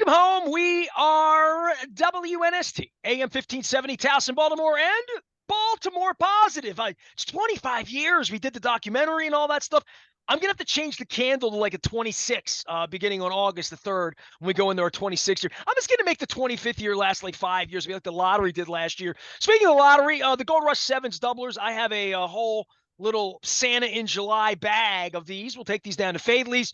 Welcome home. We are WNST, AM 1570, Towson, Baltimore, and Baltimore Positive. It's 25 years. We did the documentary and all that stuff. I'm going to have to change the candle to like a 26 beginning on August the 3rd when we go into our 26th year. I'm just going to make the 25th year last like 5 years, like the lottery did last year. Speaking of the lottery, the Gold Rush Sevens doublers, I have a whole little Santa in July bag of these. We'll take these down to Fadley's,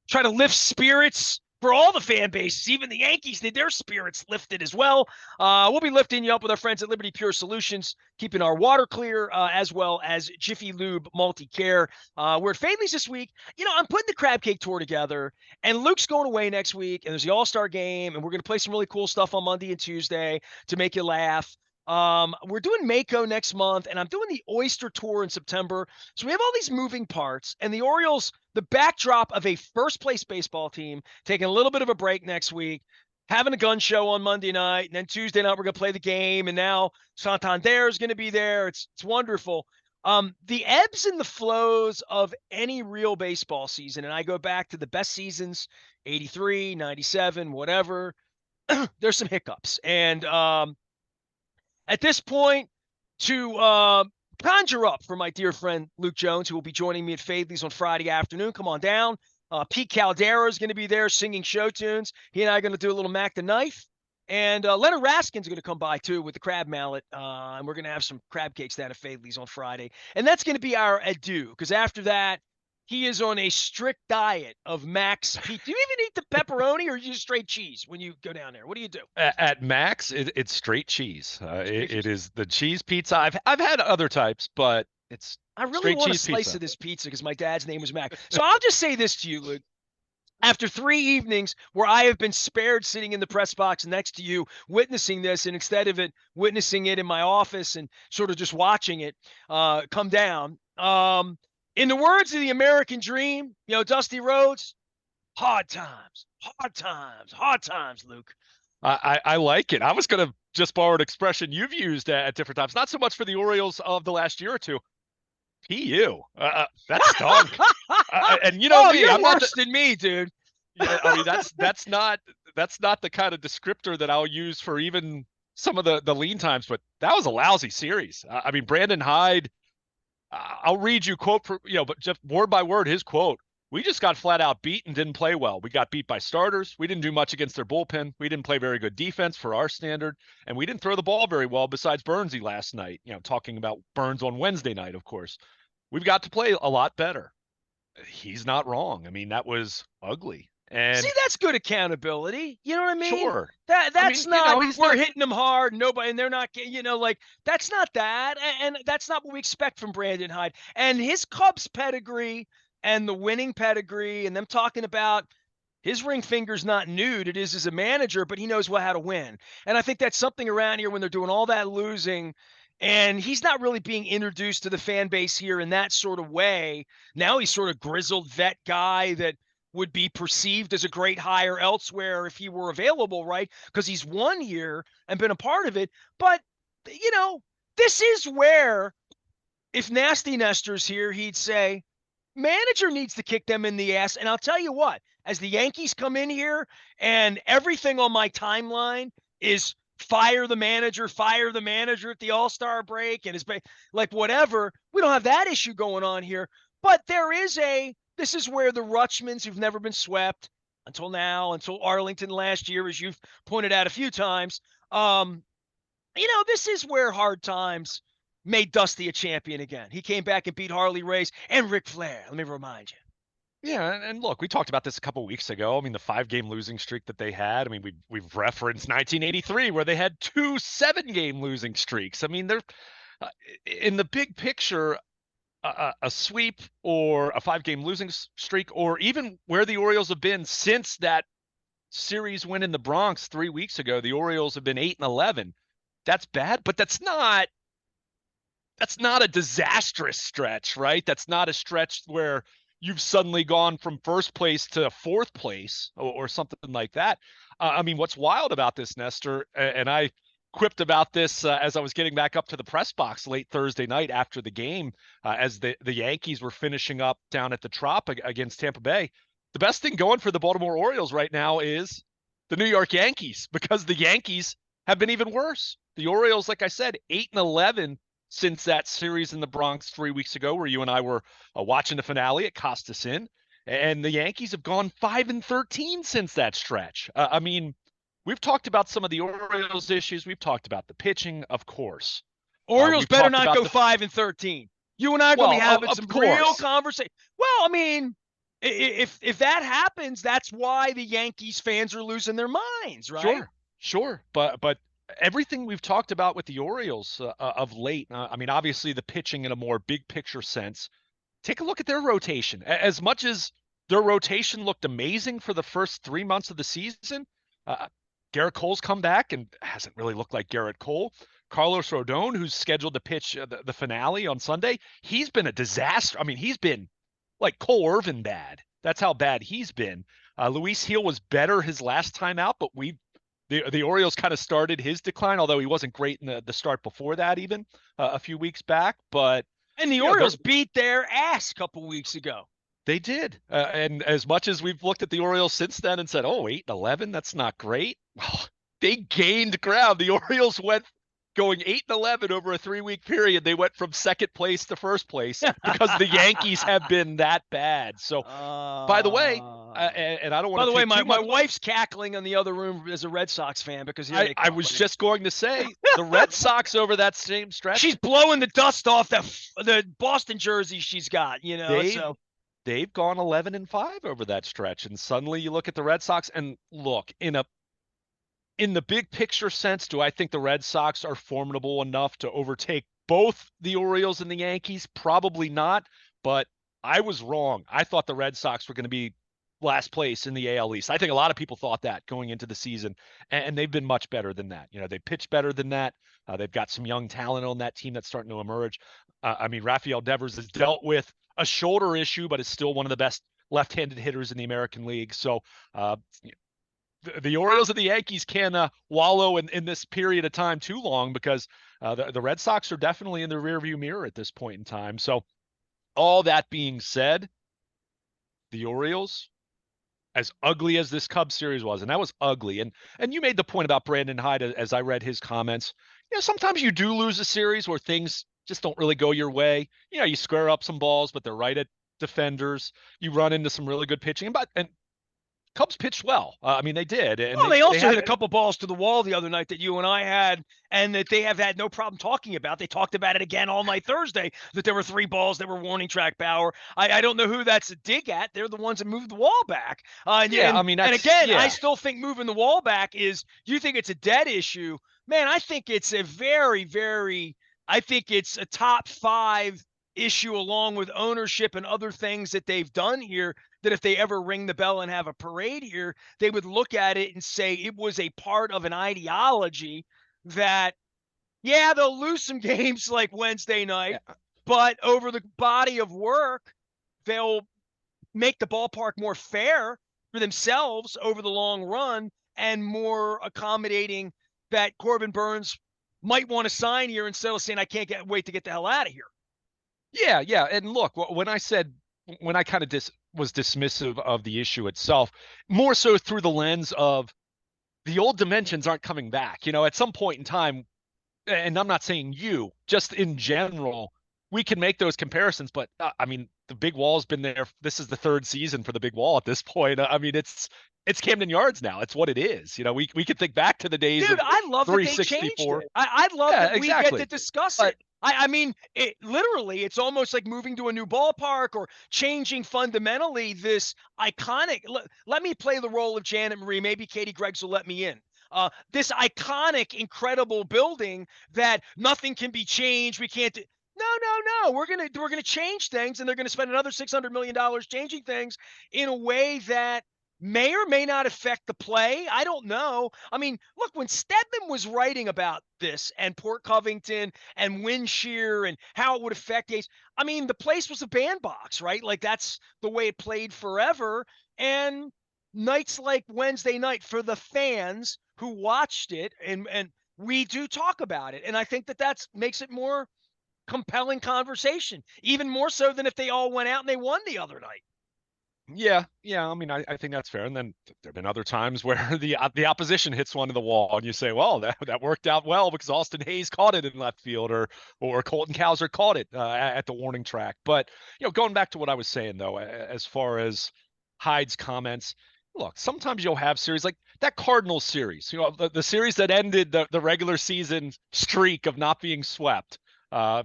try to lift spirits for all the fan bases. Even the Yankees need their spirits lifted as well. We'll be lifting you up with our friends at Liberty Pure Solutions, keeping our water clear, as well as Jiffy Lube Multi-Care. We're at Fadley's this week. You know, I'm putting the crab cake tour together, and Luke's going away next week, and there's the All-Star game, and we're going to play some really cool stuff on Monday and Tuesday to make you laugh. We're doing Mako next month, and I'm doing the Oyster Tour in September. So we have all these moving parts, and the Orioles, the backdrop of a first-place baseball team, taking a little bit of a break next week, having a gun show on Monday night, and then Tuesday night we're going to play the game, and now Santander is going to be there. It's wonderful. The ebbs and the flows of any real baseball season, and I go back to the best seasons, 83, 97, whatever, there's some hiccups. And at this point, to conjure up for my dear friend Luke Jones, who will be joining me at Fadley's on Friday afternoon. Come on down. Pete Caldera is going to be there singing show tunes. He and I are going to do a little Mac the Knife. And Leonard Raskin's going to come by, too, with the crab mallet. And we're going to have some crab cakes down at Fadley's on Friday. And that's going to be our adieu, because after that, he is on a strict diet of Max. Do you even eat the pepperoni or you just straight cheese when you go down there? What do you do? At Max, it's straight cheese. It is the cheese pizza. I've had other types, but it's I really straight want a cheese slice pizza. of this pizza because my dad's name was Mac. So I'll just say this to you, Luke. After 3 evenings where I have been spared sitting in the press box next to you, witnessing this, and instead of it, witnessing it in my office and sort of just watching it come down, in the words of the American dream, you know, Dusty Rhodes, hard times, hard times, hard times, Luke. I like it. I was going to just borrow an expression you've used at different times, not so much for the Orioles of the last year or two. PU. That stunk. And you know me, you're I'm not worse than me, dude. Yeah, I mean that's not the kind of descriptor that I'll use for even some of the lean times. But that was a lousy series. I mean, Brandon Hyde. I'll read you quote for but just word by word his quote. We just got flat out beat and didn't play well. We got beat by starters. We didn't do much against their bullpen. We didn't play very good defense for our standard, and we didn't throw the ball very well. Besides Burnsy last night, talking about Burns on Wednesday night, of course. We've got to play a lot better. He's not wrong. I mean, that was ugly. And see, that's good accountability. You know what I mean? sure, That's not he's we're not. hitting them hard. Nobody, and they're not. Like that's not that, and that's not what we expect from Brandon Hyde and his Cubs pedigree and the winning pedigree, and them talking about his ring finger's not nude. It is as a manager, but he knows how to win. And I think that's something around here when they're doing all that losing. And he's not really being introduced to the fan base here in that sort of way. Now he's sort of grizzled vet guy that would be perceived as a great hire elsewhere if he were available, right? Because he's won here and been a part of it. But, this is where, if Nasty Nestor's here, he'd say, manager needs to kick them in the ass. And I'll tell you what, as the Yankees come in here and everything on my timeline is fire the manager at the All-Star break, and it's like whatever, we don't have that issue going on here. But this is where the Rutschmans, who've never been swept until now, until Arlington last year, as you've pointed out a few times, this is where hard times made Dusty a champion again. He came back and beat Harley Race and Ric Flair. Let me remind you. Yeah, and look, we talked about this a couple weeks ago. I mean, the 5-game losing streak that they had. I mean, we've referenced 1983 where they had 2 7-game losing streaks. I mean, they're in the big picture, a sweep or a 5-game losing streak, or even where the Orioles have been since that series win in the Bronx 3 weeks ago. The Orioles have been 8-11. That's bad, but that's not a disastrous stretch, right? That's not a stretch where you've suddenly gone from first place to fourth place or something like that. I mean, what's wild about this, Nestor, and I quipped about this as I was getting back up to the press box late Thursday night after the game, as the Yankees were finishing up down at the Trop against Tampa Bay. The best thing going for the Baltimore Orioles right now is the New York Yankees, because the Yankees have been even worse. The Orioles, like I said, 8-11 since that series in the Bronx 3 weeks ago, where you and I were watching the finale at Costas Inn. And the Yankees have gone 5-13 since that stretch. I mean, we've talked about some of the Orioles issues. We've talked about the pitching, of course. Orioles We've better talked not about go 5-13. You and I are going to be well, having of some real course. conversation. Well, I mean, if that happens, that's why the Yankees fans are losing their minds, right? Sure. But everything we've talked about with the Orioles of late, I mean, obviously the pitching in a more big picture sense. Take a look at their rotation. As much as their rotation looked amazing for the first 3 months of the season, uh, Garrett Cole's come back and hasn't really looked like Garrett Cole. Carlos Rodon, who's scheduled to pitch the finale on Sunday, he's been a disaster. I mean, he's been like Cole Irvin bad. That's how bad he's been. Luis Gil was better his last time out, but the Orioles kind of started his decline, although he wasn't great in the start before that, even a few weeks back. But And the they're Orioles beat their ass a couple weeks ago. they did. And as much as we've looked at the Orioles since then and said, oh, 8-11, that's not great. Well, they gained ground. The Orioles went going 8-11 over a 3 week period. They went from second place to first place because the Yankees have been that bad. So, by the way, and I don't want By to the way, take too my much. wife's cackling in the other room as a Red Sox fan because here they come. I was just going to say the Red Sox over that same stretch. She's blowing the dust off the Boston jersey she's got, you know. They've So they've gone 11-5 over that stretch, and suddenly you look at the Red Sox and look in the big picture sense, do I think the Red Sox are formidable enough to overtake both the Orioles and the Yankees? Probably not, but I was wrong. I thought the Red Sox were going to be last place in the AL East. I think a lot of people thought that going into the season, and they've been much better than that. You know, they pitched better than that. They've got some young talent on that team that's starting to emerge. I mean, Rafael Devers has dealt with a shoulder issue, but is still one of the best left-handed hitters in the American League. So the Orioles and the Yankees can wallow in this period of time too long, because the Red Sox are definitely in the rearview mirror at this point in time. So all that being said, the Orioles, as ugly as this Cubs series was, and that was ugly, and you made the point about Brandon Hyde as I read his comments. You know, sometimes you do lose a series where things just don't really go your way. You know, you square up some balls, but they're right at defenders. You run into some really good pitching, and Cubs pitched well. I mean, they did, and well, they also had hit a couple balls to the wall the other night that you and I had, and that they have had no problem talking about. They talked about it again all night Thursday, that there were 3 balls that were warning track power. I don't know who that's a dig at. They're the ones that moved the wall back. Yeah, I mean, and again, yeah. I still think moving the wall back is, you think it's a dead issue. Man, I think it's a very, very, I think it's a top 5 issue, along with ownership and other things that they've done here, that if they ever ring the bell and have a parade here, they would look at it and say it was a part of an ideology that, yeah, they'll lose some games like Wednesday night, but over the body of work, they'll make the ballpark more fair for themselves over the long run, and more accommodating, that Corbin Burns might want to sign here instead of saying, I can't wait to get the hell out of here. Yeah. And look, when I kind of was dismissive of the issue itself, more so through the lens of the old dimensions aren't coming back. You know, at some point in time, and I'm not saying you, just in general, we can make those comparisons. But I mean, the big wall's been there. This is the 3rd season for the big wall at this point. I mean, it's Camden Yards now. It's what it is. You know, we could think back to the days Dude, of I love that they changed 364. it. I love Yeah, that we get exactly. to discuss But it. I mean, it literally, it's almost like moving to a new ballpark or changing fundamentally this iconic. Let me play the role of Janet Marie. Maybe Katie Greggs will let me in. This iconic, incredible building that nothing can be changed. We can't. No. We're gonna change things, and they're gonna spend another $600 million changing things in a way that may or may not affect the play. I don't know. I mean, look, when Stedman was writing about this and Port Covington and wind shear and how it would affect the A's, I mean, the place was a bandbox, right? Like, that's the way it played forever. And nights like Wednesday night, for the fans who watched it, and we do talk about it. And I think that makes it more compelling conversation, even more so than if they all went out and they won the other night. Yeah. I mean, I think that's fair. And then there have been other times where the opposition hits one to the wall, and you say, well, that worked out well because Austin Hayes caught it in left field, or Colton Cowser caught it at the warning track. But going back to what I was saying though, as far as Hyde's comments, look, sometimes you'll have series like that Cardinals series, the series that ended the regular season streak of not being swept. Uh,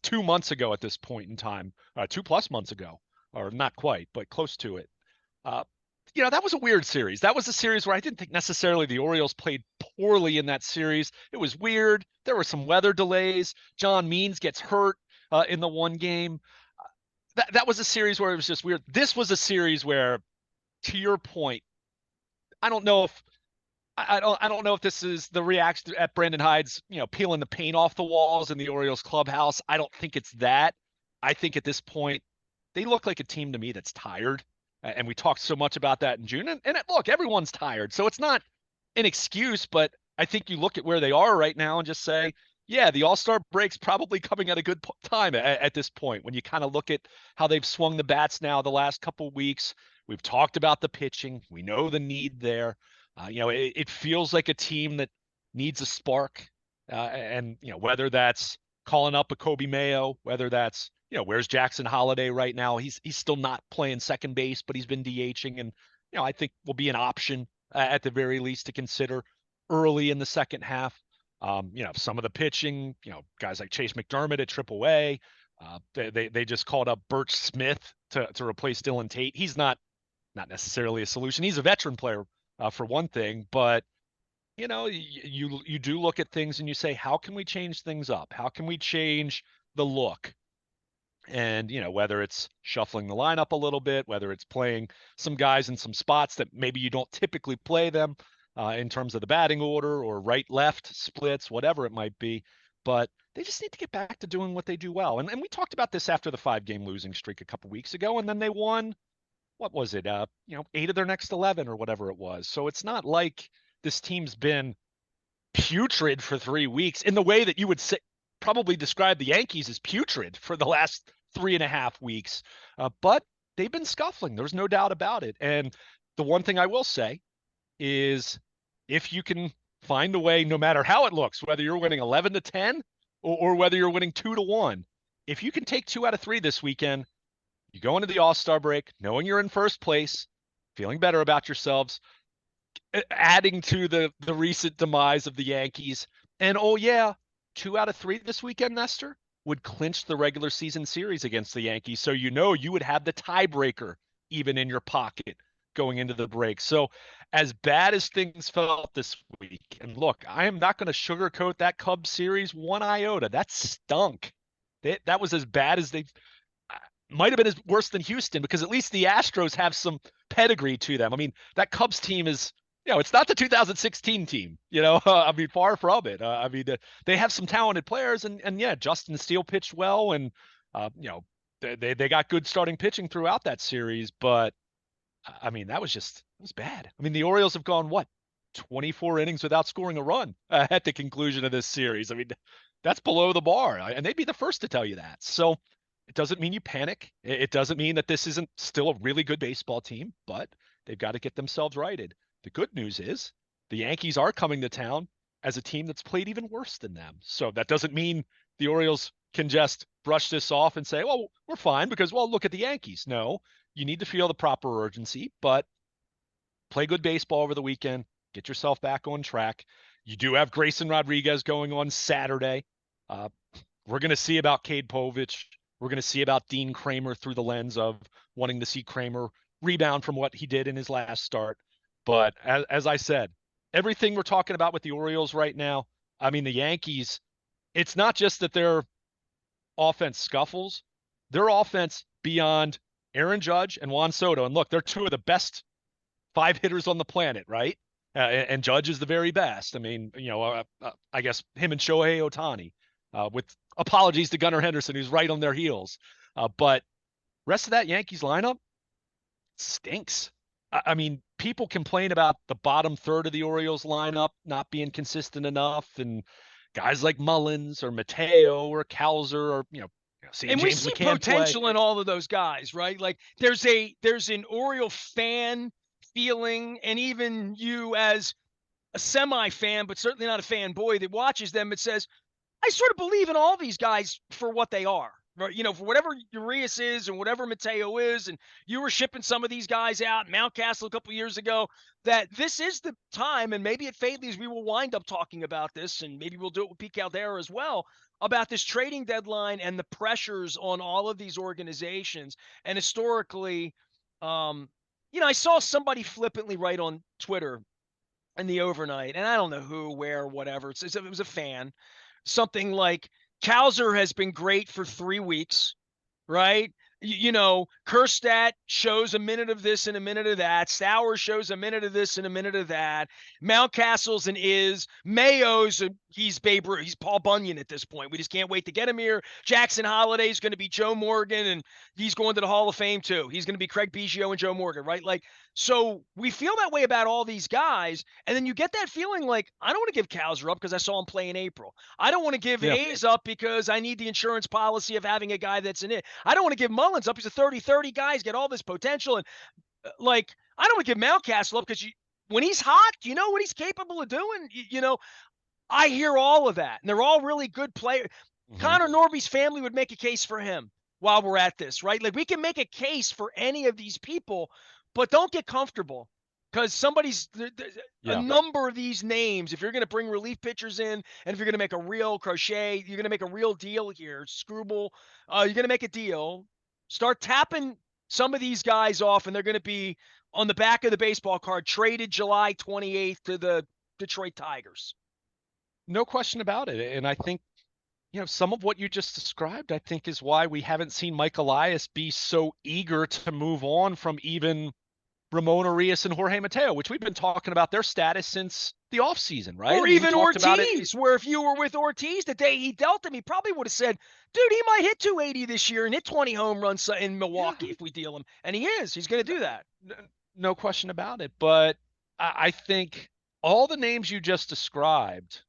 2 months ago at this point in time, 2+ months ago, or not quite, but close to it. Uh, that was a weird series. That was a series where I didn't think necessarily the Orioles played poorly in that series. It was weird. There were some weather delays. John Means gets hurt in the one game. That was a series where it was just weird. This was a series where, to your point, I don't know if I don't know if this is the reaction at Brandon Hyde's, peeling the paint off the walls in the Orioles clubhouse. I don't think it's that. I think at this point, they look like a team to me that's tired. And we talked so much about that in June. And look, everyone's tired. So it's not an excuse, but I think you look at where they are right now and just say, yeah, the All-Star break's probably coming at a good time at this point. When you kind of look at how they've swung the bats now the last couple weeks, we've talked about the pitching. We know the need there. It feels like a team that needs a spark. And whether that's calling up a Kobe Mayo, whether that's, where's Jackson Holiday right now? He's still not playing second base, but he's been DHing, and I think will be an option at the very least to consider early in the second half. Some of the pitching, guys like Chase McDermott at AAA. They just called up Birch Smith to replace Dylan Tate. He's not necessarily a solution. He's a veteran player for one thing, but you do look at things and you say, how can we change things up? How can we change the look? And whether it's shuffling the lineup a little bit, whether it's playing some guys in some spots that maybe you don't typically play them in terms of the batting order or right left splits, whatever it might be, but they just need to get back to doing what they do well. And we talked about this after the 5-game losing streak a couple weeks ago, and then they won, what was it, 8 of their next 11 or whatever it was. So it's not like this team's been putrid for 3 weeks in the way that you would say, probably describe the Yankees as putrid for the last 3.5 weeks. But they've been scuffling. There's no doubt about it. And the one thing I will say is, if you can find a way, no matter how it looks, whether you're winning 11-10 or whether you're winning 2-1, if you can take 2 out of 3 this weekend, you go into the All-Star break knowing you're in first place, feeling better about yourselves, adding to the recent demise of the Yankees. And 2 out of 3 this weekend, Nestor, would clinch the regular season series against the Yankees. So you would have the tiebreaker even in your pocket going into the break. So as bad as things felt this week, and look, I am not going to sugarcoat that Cubs series one iota. That stunk. That was as bad as they might have been as worse than Houston, because at least the Astros have some pedigree to them. I mean, that Cubs team is, it's not the 2016 team, I mean, far from it. They have some talented players, and yeah, Justin Steele pitched well, and they got good starting pitching throughout that series, but I mean, it was bad. I mean, the Orioles have gone, 24 innings without scoring a run at the conclusion of this series. I mean, that's below the bar, and they'd be the first to tell you that. So it doesn't mean you panic. It doesn't mean that this isn't still a really good baseball team, but they've got to get themselves righted. The good news is the Yankees are coming to town as a team that's played even worse than them. So that doesn't mean the Orioles can just brush this off and say, well, we're fine because, look at the Yankees. No, you need to feel the proper urgency, but play good baseball over the weekend. Get yourself back on track. You do have Grayson Rodriguez going on Saturday. We're going to see about Cade Povich. We're going to see about Dean Kramer through the lens of wanting to see Kramer rebound from what he did in his last start. But as I said, everything we're talking about with the Orioles right now, I mean, the Yankees, it's not just that their offense scuffles, their offense beyond Aaron Judge and Juan Soto. And look, they're 2 of the best 5 hitters on the planet, right? And Judge is the very best. I mean, I guess him and Shohei Ohtani, with apologies to Gunnar Henderson, who's right on their heels. But rest of that Yankees lineup stinks. I mean, people complain about the bottom third of the Orioles lineup not being consistent enough, and guys like Mullins or Mateo or Cowser or, seeing And we James see McCann play. potential in all of those guys, right? Like there's an Oriole fan feeling, and even you as a semi fan, but certainly not a fanboy that watches them, it says, I sort of believe in all these guys for what they are. Right? For whatever Urias is and whatever Mateo is, and you were shipping some of these guys out, Mountcastle a couple years ago, that this is the time, and maybe at Fadley's we will wind up talking about this, and maybe we'll do it with Pete Caldera as well, about this trading deadline and the pressures on all of these organizations. And historically, I saw somebody flippantly write on Twitter in the overnight, and I don't know who, where, whatever. It was a fan, something like Cowser has been great for 3 weeks, right? Kerstad shows a minute of this and a minute of that. Stauer shows a minute of this and a minute of that. Mountcastle's and Mayo's, he's Babe Ruth. He's Paul Bunyan at this point. We just can't wait to get him here. Jackson Holliday's going to be Joe Morgan, and he's going to the Hall of Fame too. He's going to be Craig Biggio and Joe Morgan, right? Like, so we feel that way about all these guys, and then you get that feeling like, I don't want to give Cowser up because I saw him play in April. I don't want to give A's up because I need the insurance policy of having a guy that's in it. I don't want to give Mullins up. He's a 30-30 guy. He's got all this potential. And I don't want to give Mountcastle up because when he's hot, you know what he's capable of doing? I hear all of that, and they're all really good players. Mm-hmm. Connor Norby's family would make a case for him while we're at this, right? Like, we can make a case for any of these people, but don't get comfortable because a number of these names, if you're going to bring relief pitchers in, and if you're going to make a real Crochet, you're going to make a real deal here, Screwball, you're going to make a deal, start tapping some of these guys off, and they're going to be on the back of the baseball card, traded July 28th to the Detroit Tigers. No question about it. And I think, some of what you just described, I think, is why we haven't seen Mike Elias be so eager to move on from even Ramon Urias and Jorge Mateo, which we've been talking about their status since the offseason, right? Or even Ortiz, where if you were with Ortiz the day he dealt him, he probably would have said, dude, he might hit 280 this year and hit 20 home runs in Milwaukee if we deal him. And he's going to do that. No question about it. But I think all the names you just described,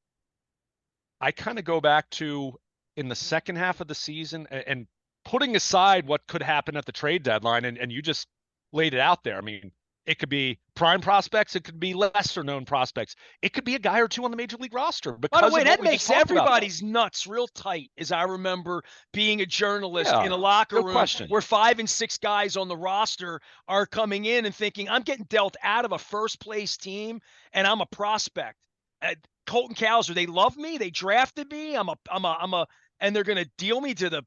I kind of go back to in the second half of the season and putting aside what could happen at the trade deadline, and you just laid it out there. I mean, it could be prime prospects. It could be lesser known prospects. It could be a guy or two on the major league roster. By the way, that makes everybody's nuts real tight, as I remember being a journalist in a locker room where 5 and 6 guys on the roster are coming in and thinking, I'm getting dealt out of a first place team and I'm a prospect. Colton Cowser, they love me. They drafted me. And they're going to deal me to the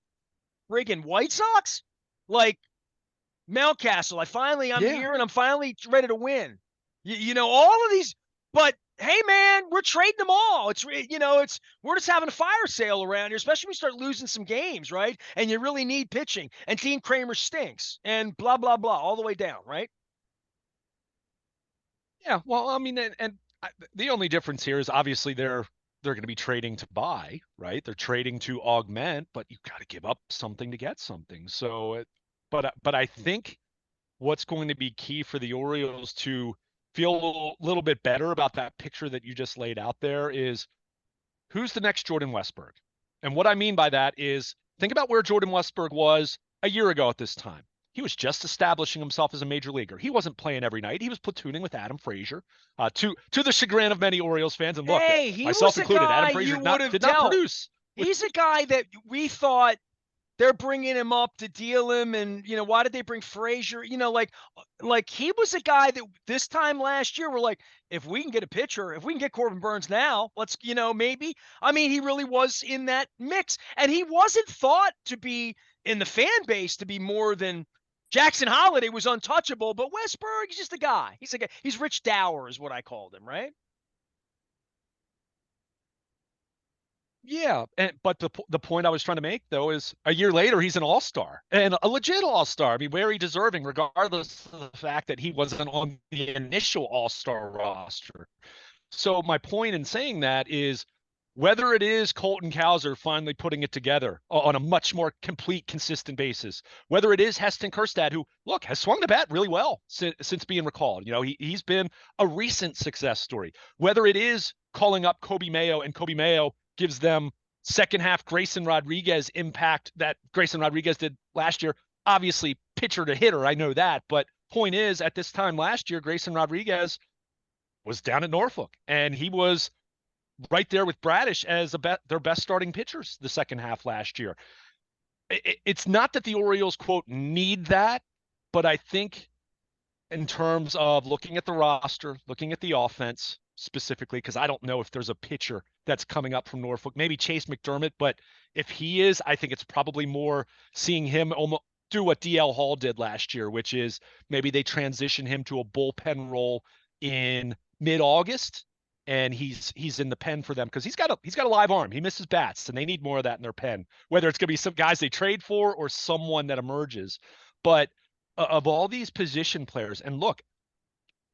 friggin' White Sox? Like, Mountcastle, I'm here and I'm finally ready to win. All of these, but hey, man, we're trading them all. We're just having a fire sale around here, especially when we start losing some games, right? And you really need pitching, and Team Kramer stinks, and blah, blah, blah, all the way down, right? Yeah, well, I mean, the only difference here is obviously they're going to be trading to buy, right? They're trading to augment, but you've got to give up something to get something. So, but I think what's going to be key for the Orioles to feel a little bit better about that picture that you just laid out there is who's the next Jordan Westburg? And what I mean by that is think about where Jordan Westburg was a year ago at this time. He was just establishing himself as a major leaguer. He wasn't playing every night. He was platooning with Adam Frazier, to the chagrin of many Orioles fans. And look, myself included, Adam Frazier did not produce. He's a guy that we thought they're bringing him up to deal him, and why did they bring Frazier? Like he was a guy that this time last year we're like, if we can get a pitcher, if we can get Corbin Burns now, let's maybe. I mean, he really was in that mix, and he wasn't thought to be in the fan base to be more than Jackson Holliday was untouchable, but Westburg, he's just a guy. He's Rich Dower is what I called him, right? Yeah, but the point I was trying to make, though, is a year later, he's an all-star, and a legit all-star. I mean, very deserving, regardless of the fact that he wasn't on the initial all-star roster. So my point in saying that is whether it is Colton Cowser finally putting it together on a much more complete, consistent basis, whether it is Heston Kjerstad, who, look, has swung the bat really well since being recalled. He's been a recent success story. Whether it is calling up Kobe Mayo, and Kobe Mayo gives them second half Grayson Rodriguez impact that Grayson Rodriguez did last year. Obviously, pitcher to hitter, I know that. But point is, at this time last year, Grayson Rodriguez was down at Norfolk, and he was right there with Bradish as their best starting pitchers the second half last year. It's not that the Orioles, quote, need that, but I think in terms of looking at the roster, looking at the offense specifically, because I don't know if there's a pitcher that's coming up from Norfolk, maybe Chase McDermott, but if he is, I think it's probably more seeing him almost do what DL Hall did last year, which is maybe they transition him to a bullpen role in mid-August, and he's in the pen for them because he's got a live arm. He misses bats, and they need more of that in their pen, whether it's going to be some guys they trade for or someone that emerges. But of all these position players, and look,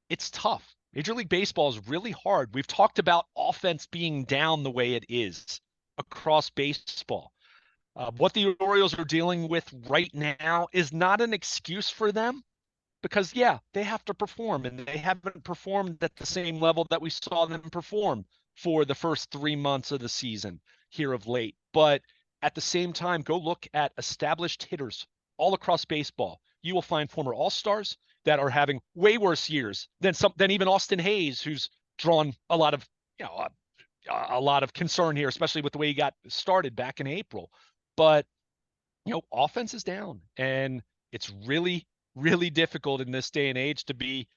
it's tough. Major League Baseball is really hard. We've talked about offense being down the way it is across baseball. What the Orioles are dealing with right now is not an excuse for them because, yeah, they have to perform, and they haven't performed at the same level that we saw them perform for the first 3 months of the season here of late. But at the same time, go look at established hitters all across baseball. You will find former All-Stars that are having way worse years than even Austin Hayes, who's drawn a lot of a lot of concern here, especially with the way he got started back in April. But offense is down, and it's really, really difficult in this day and age to be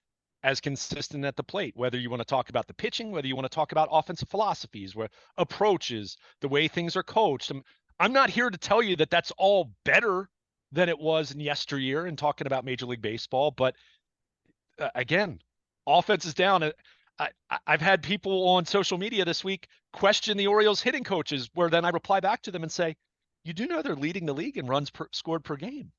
as consistent at the plate, whether you want to talk about the pitching, whether you want to talk about offensive philosophies, where approaches, the way things are coached. I'm not here to tell you that that's all better than it was in yesteryear and talking about Major League Baseball. But again, offense is down. I've had people on social media this week question the Orioles hitting coaches, where then I reply back to them and say, you do know they're leading the league in runs scored per game.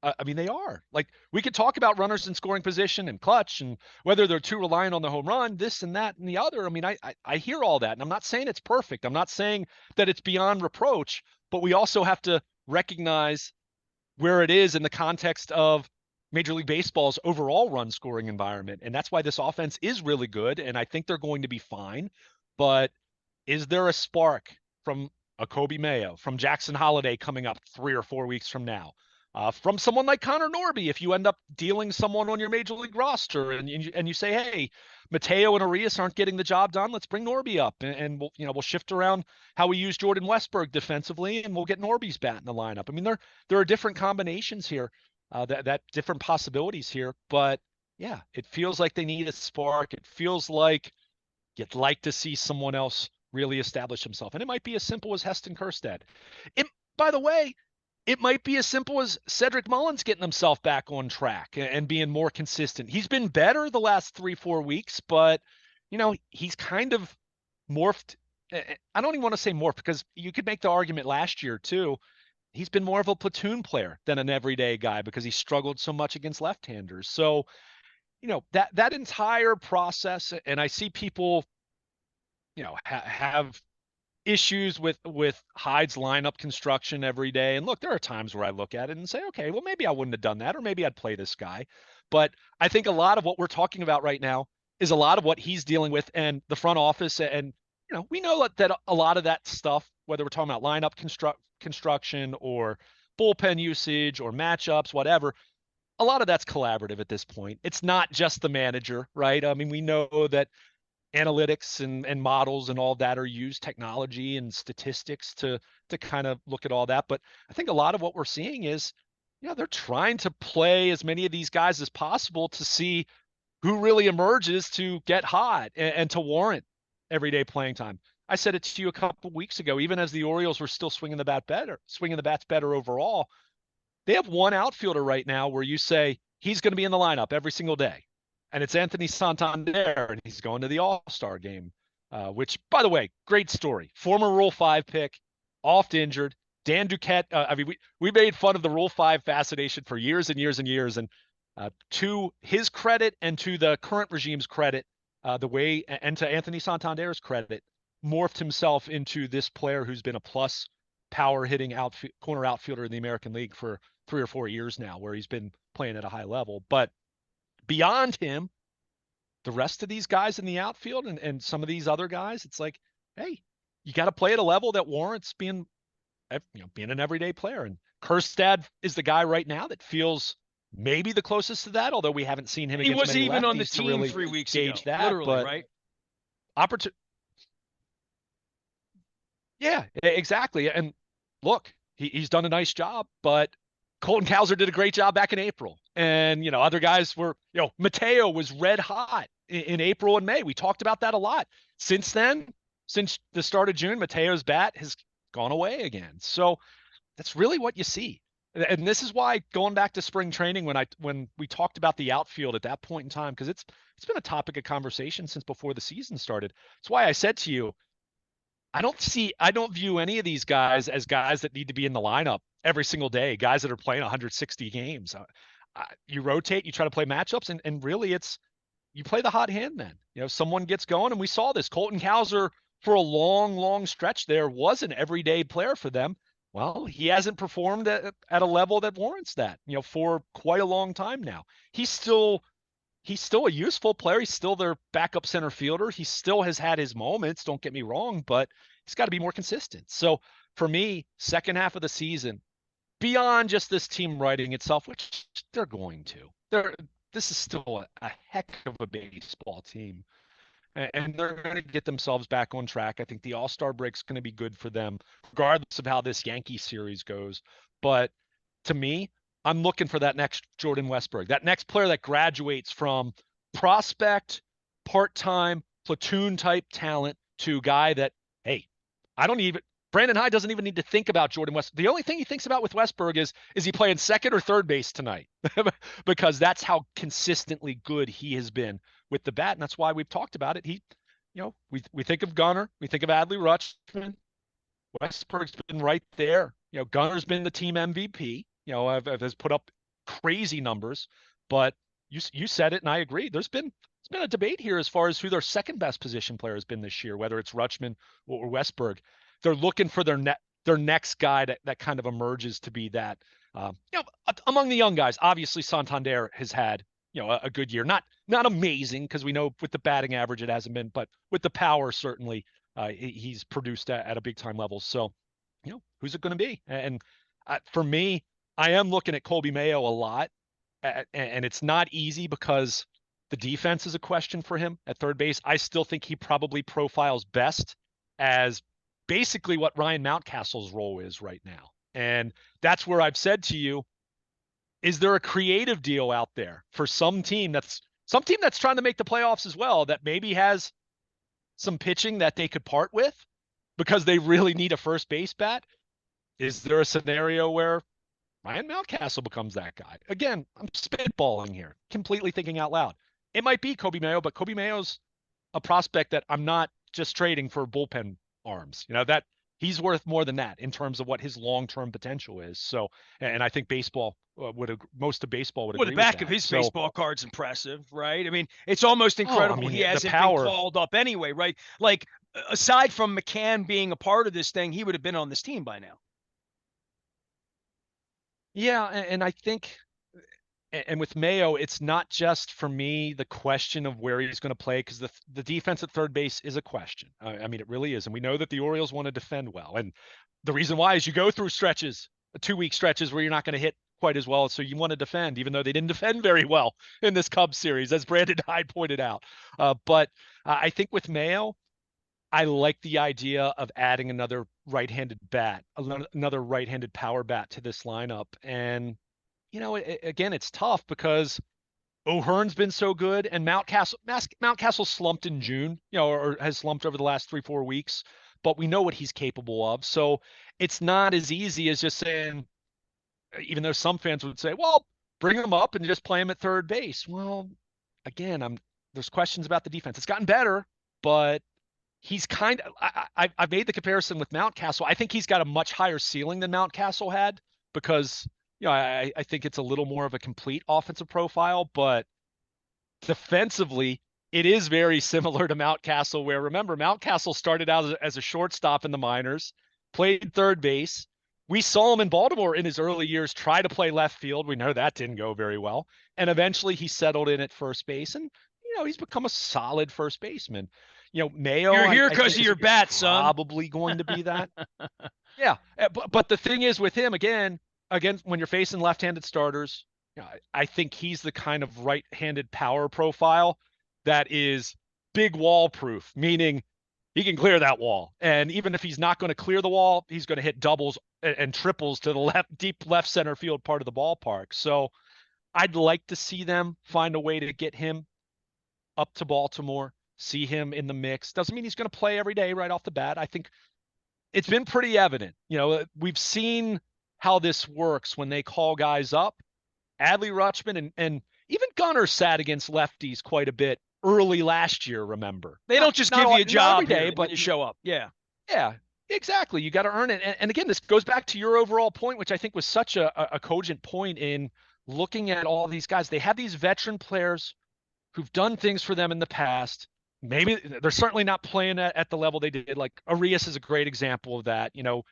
I mean, they are. Like, we could talk about runners in scoring position and clutch and whether they're too reliant on the home run, this and that and the other. I mean, I hear all that, and I'm not saying it's perfect. I'm not saying that it's beyond reproach, but we also have to recognize where it is in the context of Major League Baseball's overall run scoring environment. And that's why this offense is really good, and I think they're going to be fine. But is there a spark from a Kobe Mayo, from Jackson Holiday coming up 3 or 4 weeks from now? From someone like Connor Norby, if you end up dealing someone on your Major League roster and you say, hey, Mateo and Arias aren't getting the job done, let's bring Norby up, and we'll shift around how we use Jordan Westberg defensively, and we'll get Norby's bat in the lineup. I mean, there are different combinations here, that different possibilities here, but yeah, it feels like they need a spark. It feels like you'd like to see someone else really establish himself, and it might be as simple as Heston Kjerstad. By the way, it might be as simple as Cedric Mullins getting himself back on track and being more consistent. He's been better the last 3-4 weeks, but he's kind of morphed. I don't even want to say morphed, because you could make the argument last year too. He's been more of a platoon player than an everyday guy because he struggled so much against left-handers. So, that entire process, and I see people, have issues with Hyde's lineup construction every day. And look, there are times where I look at it and say, okay, well, maybe I wouldn't have done that, or maybe I'd play this guy. But I think a lot of what we're talking about right now is a lot of what he's dealing with, and the front office. And, we know that a lot of that stuff, whether we're talking about lineup construction or bullpen usage or matchups, whatever, a lot of that's collaborative at this point. It's not just the manager, right? I mean, we know that analytics and models and all that are used, technology and statistics to kind of look at all that. But I think a lot of what we're seeing is, they're trying to play as many of these guys as possible to see who really emerges to get hot and to warrant everyday playing time. I said it to you a couple weeks ago, even as the Orioles were still swinging the bats better overall. They have one outfielder right now where you say he's going to be in the lineup every single day, and it's Anthony Santander, and he's going to the All-Star game, which, by the way, great story. Former Rule 5 pick, oft injured. Dan Duquette, I mean, we made fun of the Rule 5 fascination for years and years and years, and to his credit and to the current regime's credit, and to Anthony Santander's credit, morphed himself into this player who's been a plus power hitting corner outfielder in the American League for 3 or 4 years now, where he's been playing at a high level. But beyond him, the rest of these guys in the outfield and some of these other guys, it's like, hey, you got to play at a level that warrants being an everyday player. And Kerstad is the guy right now that feels maybe the closest to that, although we haven't seen him He against was many even on the lefties to team really 3 weeks gauge ago, that. literally, But right? Yeah, exactly. And look, he's done a nice job, but Colton Cowser did a great job back in April. And, other guys were, Mateo was red hot in April and May. We talked about that a lot. Since then, since the start of June, Mateo's bat has gone away again. So that's really what you see. And this is why going back to spring training, when we talked about the outfield at that point in time, because it's been a topic of conversation since before the season started. It's why I said to you, I don't view any of these guys as guys that need to be in the lineup every single day, guys that are playing 160 games. You rotate, you try to play matchups, and really you play the hot hand then. Someone gets going, and we saw this. Colton Cowser, for a long, long stretch there, was an everyday player for them. Well, he hasn't performed at a level that warrants that, for quite a long time now. He's still a useful player. He's still their backup center fielder. He still has had his moments, don't get me wrong, but he's got to be more consistent. So for me, second half of the season, beyond just this team writing itself, which they're going to, this is still a heck of a baseball team. And they're going to get themselves back on track. I think the All-Star break's going to be good for them, regardless of how this Yankee series goes. But to me, I'm looking for that next Jordan Westburg, that next player that graduates from prospect, part-time, platoon type talent to guy that, hey, Brandon Hyde doesn't even need to think about Jordan West. The only thing he thinks about with Westburg is he playing second or third base tonight? Because that's how consistently good he has been with the bat, and that's why we've talked about it. We think of Gunnar, we think of Adley Rutschman. Westberg's been right there. Gunner's been the team MVP. Has put up crazy numbers, but you said it, and I agree. There's been a debate here as far as who their second best position player has been this year, whether it's Rutschman or Westberg. They're looking for their next guy that kind of emerges to be that. Among the young guys, obviously Santander has had a good year. Not amazing, because we know with the batting average it hasn't been, but with the power certainly he's produced at a big time level. So, who's it going to be? And for me, I am looking at Colby Mayo a lot, and it's not easy because the defense is a question for him at third base. I still think he probably profiles best as basically what Ryan Mountcastle's role is right now. And that's where I've said to you, is there a creative deal out there for some team that's trying to make the playoffs as well, that maybe has some pitching that they could part with because they really need a first base bat? Is there a scenario where Ryan Mountcastle becomes that guy? Again, I'm spitballing here, completely thinking out loud. It might be Kobe Mayo, but Kobe Mayo's a prospect that I'm not just trading for bullpen arms. That he's worth more than that in terms of what his long-term potential is. So, and I think most of baseball would agree with that. Well, the back of his baseball card's impressive, right? I mean, it's almost incredible he hasn't been called up anyway, right? Like, aside from McCann being a part of this thing, he would have been on this team by now. Yeah, and I think, and with Mayo, it's not just for me the question of where he's going to play, because the defense at third base is a question. I mean, it really is, and we know that the Orioles want to defend well, and the reason why is you go through stretches, 2-week stretches where you're not going to hit quite as well, so you want to defend, even though they didn't defend very well in this Cubs series, as Brandon Hyde pointed out. But I think with Mayo, I like the idea of adding another right-handed bat, another right-handed power bat to this lineup. And, again, it's tough because O'Hearn's been so good, and Mountcastle slumped in June, or has slumped over the last 3-4 weeks, but we know what he's capable of. So it's not as easy as just saying, even though some fans would say, well, bring him up and just play him at third base. Well, again, there's questions about the defense. It's gotten better, but he's I've made the comparison with Mountcastle. I think he's got a much higher ceiling than Mountcastle had, because I think it's a little more of a complete offensive profile, but defensively it is very similar to Mountcastle, where, remember, Mountcastle started out as a shortstop in the minors, played third base. We saw him in Baltimore in his early years try to play left field. We know that didn't go very well, and eventually he settled in at first base, and he's become a solid first baseman. Mayo, You're here I because think of your is bat, son. probably going to be that. Yeah, but the thing is with him again, when you're facing left-handed starters, I think he's the kind of right-handed power profile that is big wall proof, meaning he can clear that wall. And even if he's not going to clear the wall, he's going to hit doubles and triples to the deep left center field part of the ballpark. So I'd like to see them find a way to get him up to Baltimore, see him in the mix. Doesn't mean he's going to play every day right off the bat. I think it's been pretty evident. We've seen how this works when they call guys up. Adley Rutschman and even Gunnar sat against lefties quite a bit early last year, remember? They don't just give you a job every day when you show up. Yeah. Yeah, exactly. You got to earn it. And again, this goes back to your overall point, which I think was such a cogent point in looking at all these guys. They have these veteran players who've done things for them in the past. Maybe they're certainly not playing at the level they did. Like Arias is a great example of that. A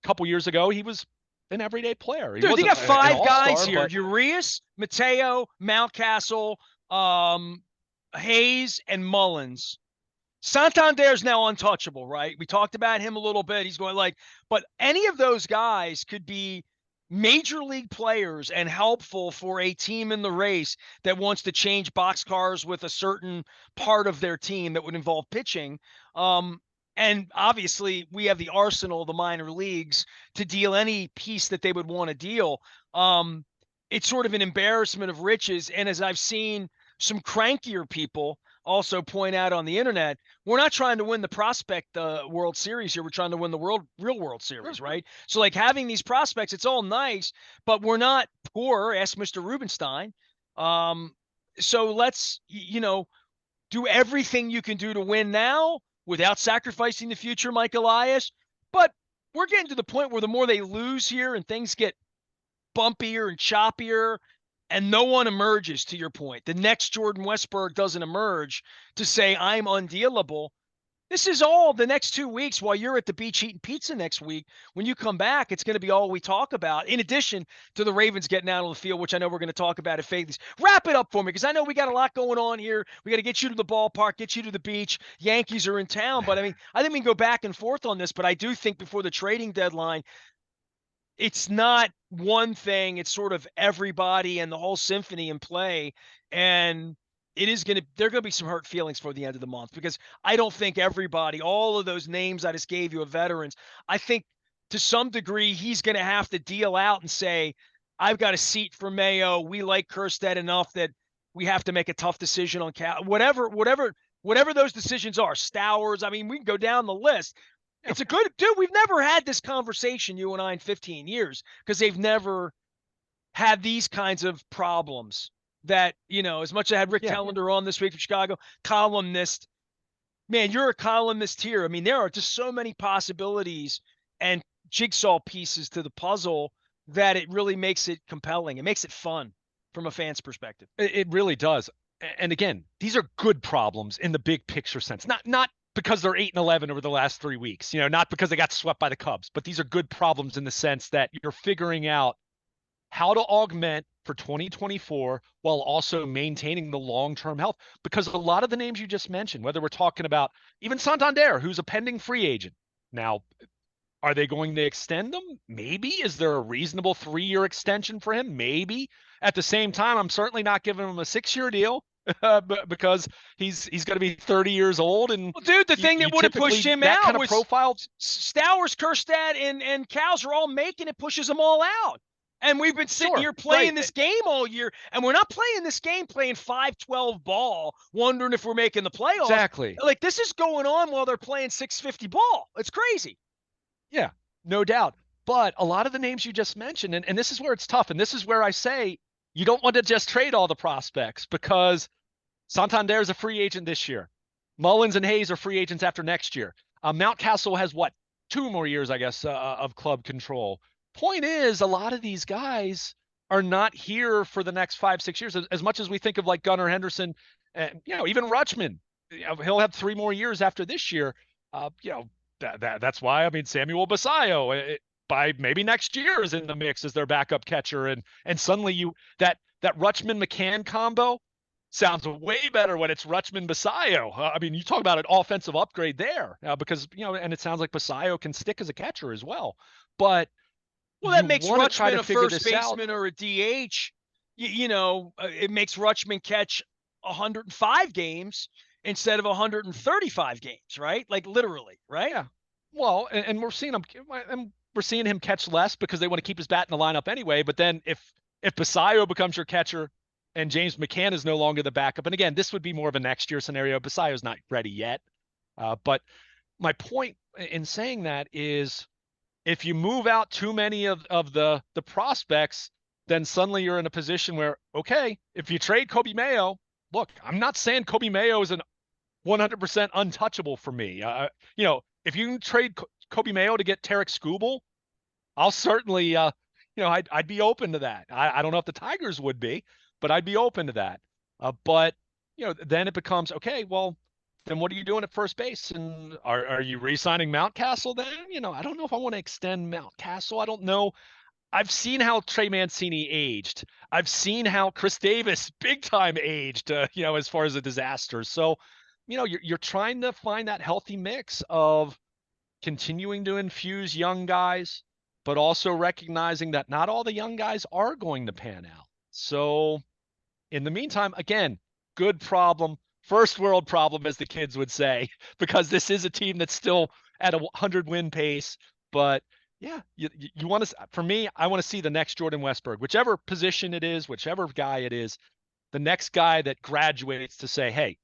couple years ago, he was an everyday player. Dude, they got five guys here: but... Urias, Mateo, Mountcastle, Hayes, and Mullins. Santander's now untouchable, right? We talked about him a little bit. He's going but any of those guys could be major league players and helpful for a team in the race that wants to change boxcars with a certain part of their team that would involve pitching. And obviously we have the arsenal of the minor leagues to deal any piece that they would want to deal. It's sort of an embarrassment of riches. And as I've seen some crankier people also point out on the internet, we're not trying to win the prospect World Series here. We're trying to win the real World Series, right? So having these prospects, it's all nice, but we're not poor. Ask Mr. Rubenstein. So let's, do everything you can do to win now without sacrificing the future, Mike Elias. But we're getting to the point where the more they lose here and things get bumpier and choppier, and no one emerges, to your point. The next Jordan Westberg doesn't emerge to say, I'm undealable. This is all the next 2 weeks while you're at the beach eating pizza next week. When you come back, it's going to be all we talk about, in addition to the Ravens getting out on the field, which I know we're going to talk about at Faithley's. Wrap it up for me, because I know we got a lot going on here. We got to get you to the ballpark, get you to the beach. Yankees are in town. But, I think we can go back and forth on this, but I do think before the trading deadline, it's not one thing. It's sort of everybody and the whole symphony in play. And there are going to be some hurt feelings for the end of the month, because I don't think everybody, all of those names I just gave you of veterans, I think to some degree he's going to have to deal out and say, I've got a seat for Mayo. We like Kerstead enough that we have to make a tough decision on whatever those decisions are. Stowers. We can go down the list. It's a good dude. We've never had this conversation, you and I, in 15 years, because they've never had these kinds of problems that, as much as I had Rick Tellender on this week from Chicago, columnist, man, you're a columnist here. There are just so many possibilities and jigsaw pieces to the puzzle that it really makes it compelling. It makes it fun from a fan's perspective. It really does. And again, these are good problems in the big picture sense, not because they're 8-11 over the last 3 weeks, not because they got swept by the Cubs, but these are good problems in the sense that you're figuring out how to augment for 2024 while also maintaining the long-term health. Because a lot of the names you just mentioned, whether we're talking about even Santander, who's a pending free agent. Now, are they going to extend them? Maybe. Is there a reasonable 3-year extension for him? Maybe. At the same time, I'm certainly not giving him a 6-year deal. Because he's going to be 30 years old, and dude, the thing that would have pushed him out kind of profile. Stowers, Kerstad, and Cows are all making it, pushes them all out. And we've been sitting here playing this game all year, and we're not playing this game playing 5-12 ball, wondering if we're making the playoffs. Exactly. This is going on while they're playing 650 ball. It's crazy. Yeah, no doubt. But a lot of the names you just mentioned, and this is where it's tough, and this is where I say you don't want to just trade all the prospects, because Santander is a free agent this year. Mullins and Hayes are free agents after next year. Mountcastle has 2 more years, I guess, of club control. Point is, a lot of these guys are not here for the next 5-6 years. As much as we think of Gunnar Henderson, and even Rutschman, he'll have 3 more years after this year. That's why Samuel Basayo by maybe next year is in the mix as their backup catcher, and suddenly that Rutschman McCann combo sounds way better when it's Rutschman Basayo. I mean, you talk about an offensive upgrade there because, and it sounds like Basayo can stick as a catcher as well. But Well, you that makes want to try Rutschman to a figure first this out. baseman or a DH. It makes Rutschman catch 105 games instead of 135 games, right? Like literally, right? Yeah. Well, and we're seeing him catch less because they want to keep his bat in the lineup anyway. But then if Basayo becomes your catcher and James McCann is no longer the backup, and again, this would be more of a next year scenario. Basayo's not ready yet. But my point in saying that is if you move out too many of the prospects, then suddenly you're in a position where, okay, if you trade Kobe Mayo, look, I'm not saying Kobe Mayo is an 100% untouchable for me. If you can trade Kobe Mayo to get Tarek Skubal, I'll certainly, I'd be open to that. I don't know if the Tigers would be, but I'd be open to that. But then it becomes okay. Well, then what are you doing at first base? And are you re-signing Mountcastle? Then I don't know if I want to extend Mountcastle. I don't know. I've seen how Trey Mancini aged. I've seen how Chris Davis big time aged. As far as a disaster. So, you're trying to find that healthy mix of continuing to infuse young guys, but also recognizing that not all the young guys are going to pan out. So in the meantime, again, good problem, first world problem, as the kids would say, because this is a team that's still at a 100-win pace. But yeah, you want to, for me, I want to see the next Jordan Westberg, whichever position it is, whichever guy it is, the next guy that graduates to say, hey,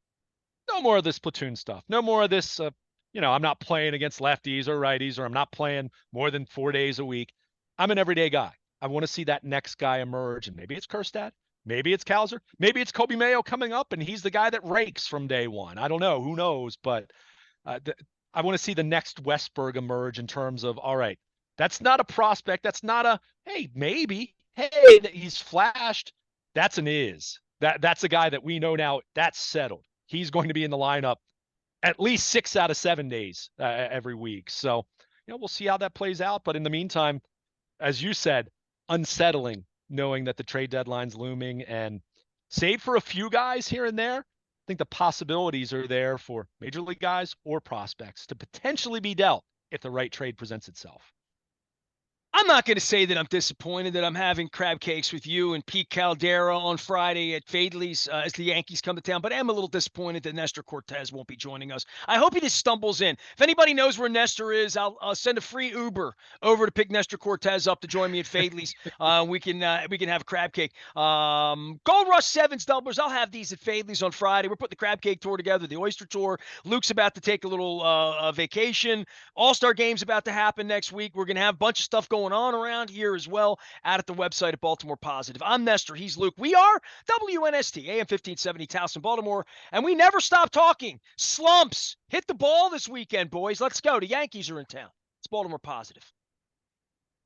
no more of this platoon stuff. No more of this, I'm not playing against lefties or righties, or I'm not playing more than 4 days a week. I'm an everyday guy. I want to see that next guy emerge, and maybe it's Kerstad, maybe it's Kowser, maybe it's Kobe Mayo coming up, and he's the guy that rakes from day one. I don't know. Who knows? But I want to see the next Westberg emerge in terms of, all right, that's not a prospect. That's not a, hey, maybe, hey, he's flashed. That's an is. That's a guy that we know now that's settled. He's going to be in the lineup at least 6 out of 7 days every week. So, we'll see how that plays out. But in the meantime, as you said, unsettling knowing that the trade deadline's looming, and save for a few guys here and there, I think the possibilities are there for major league guys or prospects to potentially be dealt if the right trade presents itself. I'm not going to say that I'm disappointed that I'm having crab cakes with you and Pete Caldera on Friday at Fadley's as the Yankees come to town, but I am a little disappointed that Nestor Cortez won't be joining us. I hope he just stumbles in. If anybody knows where Nestor is, I'll send a free Uber over to pick Nestor Cortez up to join me at Fadley's. We can have a crab cake. Gold Rush Sevens doublers. I'll have these at Fadley's on Friday. We're putting the crab cake tour together, the oyster tour. Luke's about to take a little vacation. All-Star game's about to happen next week. We're going to have a bunch of stuff going on around here as well out at the website at Baltimore Positive. I'm Nestor. He's Luke. We are WNST, AM 1570, Towson, Baltimore, and we never stop talking. Slumps. Hit the ball this weekend, boys. Let's go. The Yankees are in town. It's Baltimore Positive.